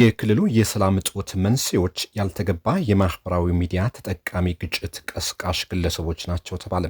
የክልሉ የሰላም እጦት መንስኤዎች ያልተገባ የማህበራዊ ሚዲያ ተጠቃሚ፣ ግጭት ቀስቃሽ ግለሰቦች ናቸው ተባለ።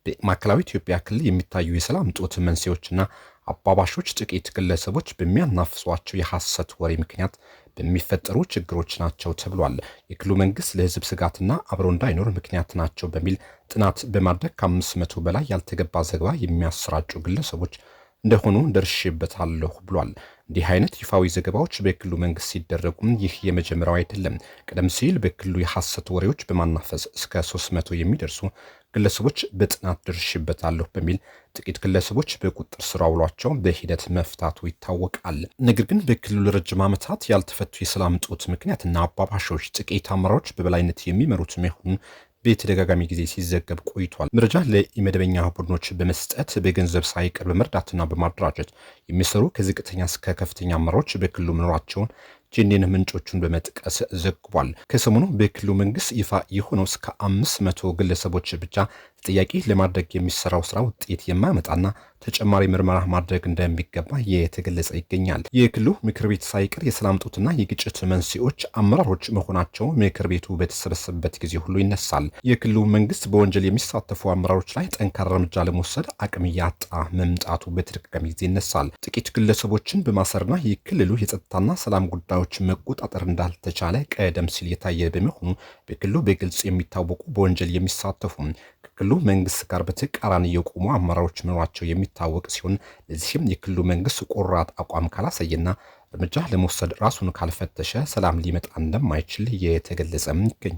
በማዕከላዊ ኢትዮጵያ ክልል የሚታዩ የሰላም እጦት መንስኤዎችና አባባሾች ጥቂት ግለሰቦች በሚያናፍሷቸው የሐሰት ወሬ ምክንያት በሚፈጠሩ ችግሮች ናቸው ተብሏል። የክልሉ መንግስት ለህዝብ ስጋትና አብሮ እንዳይኖር ምክንያት ናቸው በሚል ጥናት በማድረግ ከ500 በላይ ያልተገባ ዘገባ የሚያሰራጩ ግለሰቦች እንደሆኑ ደርሼበታለሁ ብሏል። እንዲህ አይነት ይፋዊ ዘገባዎች በክልሉ መንግስት ሲደረጉም ይህ የመጀመሪያው አይደለም። ቀደም ሲል በክልሉ የሐሰት ወሬዎች በማናፈስ እስከ 300 የሚደርሱ ግለሰቦች በጥናት ደርሼበታለሁ በሚል ጥቂት ግለሰቦች በቁጥጥር ስር አውሏቸው በሂደት መፍታቱ ይታወቃል። ነገር ግን በክልሉ ለረጅም ዓመታት ያልተፈቱ የሰላም እጦት ምክንያትና አባባሾች ጥቂት አመራሮች በበላይነት የሚመሩት መሆኑን በተደጋጋሚ ጊዜ ሲዘገብ ቆይቷል። መረጃ ለኢመደበኛ ቡድኖች በመስጠት በገንዘብ ሳይቀር በመርዳትና በማደራጀት የሚሰሩ ከዝቅተኛ እስከ ከፍተኛ አመራሮች በክልሉ መኖራቸውን ጄኔን ምንጮቹን በመጥቀስ ዘግቧል። ከሰሞኑ በክልሉ መንግስት ይፋ የሆነው እስከ 500 ግለሰቦች ብቻ ተጠያቂ ለማድረግ የሚሰራው ስራ ውጤት የማያመጣና ተጨማሪ ምርመራ ማድረግ እንደሚገባ የተገለጸ ይገኛል። የክልሉ ምክር ቤት ሳይቀር የሰላም እጦትና የግጭት መንስኤዎች አመራሮች መሆናቸው ምክር ቤቱ በተሰበሰበበት ጊዜ ሁሉ ይነሳል። የክልሉ መንግስት በወንጀል የሚሳተፉ አመራሮች ላይ ጠንካራ እርምጃ ለመውሰድ አቅም እያጣ መምጣቱ በተደጋጋሚ ጊዜ ይነሳል። ጥቂት ግለሰቦችን በማሰርና የክልሉ የጸጥታና ሰላም ጉዳዮች መቆጣጠር እንዳልተቻለ ቀደም ሲል የታየ በመሆኑ በክልሉ በግልጽ የሚታወቁ በወንጀል የሚሳተፉ ከክልሉ መንግስት ጋር በተቃራኒ የቆሙ አመራሮች መኖራቸው የሚታወቅ ሲሆን ለዚህም የክልሉ መንግስት ቆራጥ አቋም ካላሳየና እርምጃ ለመውሰድ ራሱን ካልፈተሸ ሰላም ሊመጣ እንደማይችል የተገለጸ ይገኛል።